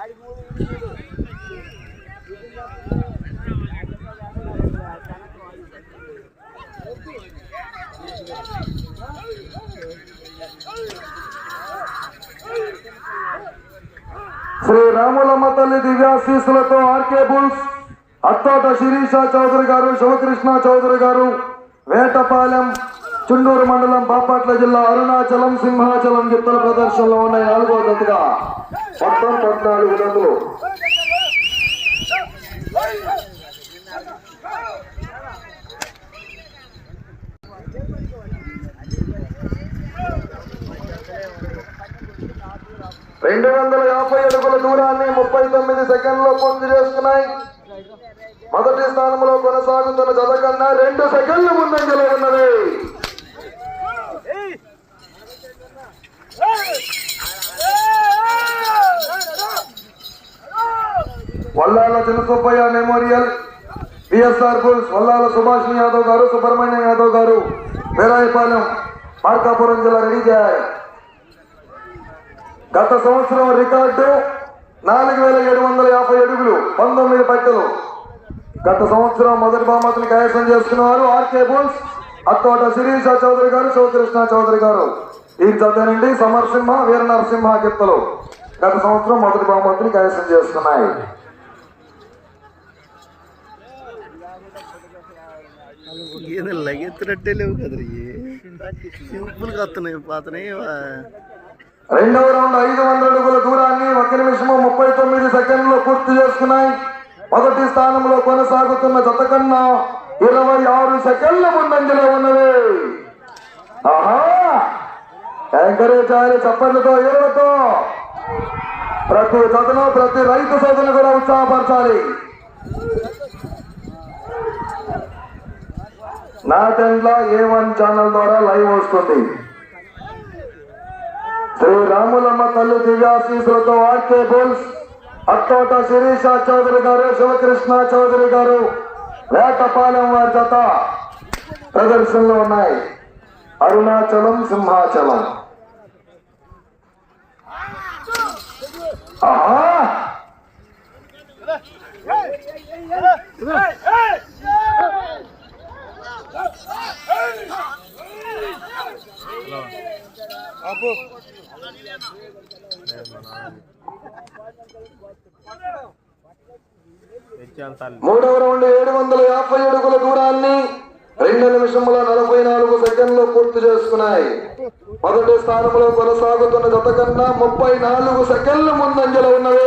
శ్రీ రాములమ్మ తల్లి దివ్యాశీస్సులతో RK bulls Attota Sirisha Chowdary గారు, శివకృష్ణ చౌదరి గారు, వేటపాలెం, చుండూరు మండలం, బాపట్ల జిల్లా, అరుణాచలం, సింహాచలం గిత్తల ప్రదర్శనలో ఉన్న 4వ జతగా మొత్తం 14 జతలు. రెండు 250 అడుగుల దూరాన్ని 39 సెకండ్లో పూర్తి చేసుకున్నాయి. మొదటి స్థానంలో కొనసాగుతున్న జత కన్నా 2 సెకండ్ల ముందంజలో ఉన్నది. Vallala Chinnasubbaiah memorial, BSR bulls, Vallala Subhashini Yadav garu, Subrahmanyam Yadav గారు, వేలాయపాలెం, మార్కాపురం జిల్లా రెడీ చేయాలి. గత సంవత్సరం రికార్డు 4750 అడుగులు, 19 పట్టెలు. గత సంవత్సరం మొదటి బహుమతిని కైవసం చేసుకున్నవారు ఆర్కే బుల్స్, అత్తోట శిరీష చౌదరి గారు, శివకృష్ణ చౌదరి గారు. ఈ జత నుండి సమర్సింహ, వీర నరసింహ గిత్తలు గత సంవత్సరం మొదటి బహుమతిని కైవసం చేసుకున్నాయి. లగెత్తినట్టే లేవు కదా, సింపుల్ గా వస్తున్నాయి. రెండవ రౌండ్ 500 అడుగుల దూరాన్ని 1 నిమిషము 39 సెకండ్లో పూర్తి చేసుకున్నాయి. మొదటి స్థానంలో కొనసాగుతున్న జత కన్నా 26 సెకండ్ల ముందంజలో ఉన్నది. ఆహా, ఎంకరేజ్ చేయాలి చప్పట్లతో, ఏళ్లతో. ప్రతి జతను, ప్రతి రైతు సోదరులు కూడా ఉత్సాహపరచాలి. నా టైంలో A1 ఛానల్ ద్వారా లైవ్ వస్తుంది. శ్రీ రాములమ్మ తల్లి దివ్యాశీస్సులతో ఆర్కే బుల్స్, అత్తోట శిరీష చౌదరి గారు, శివకృష్ణ చౌదరి గారు, వేటపాలెం వారి జత ప్రదర్శనలో ఉన్నాయి. అరుణాచలం, సింహాచలం. మూడవ రౌండ్ 750 అడుగుల దూరాన్ని 2 నిమిషముల 44 సెకండ్లో పూర్తి చేసుకున్నాయి. మొదటి స్థానంలో కొనసాగుతున్న జత కన్నా 34 సెకండ్ల ముందంజలో ఉన్నవి.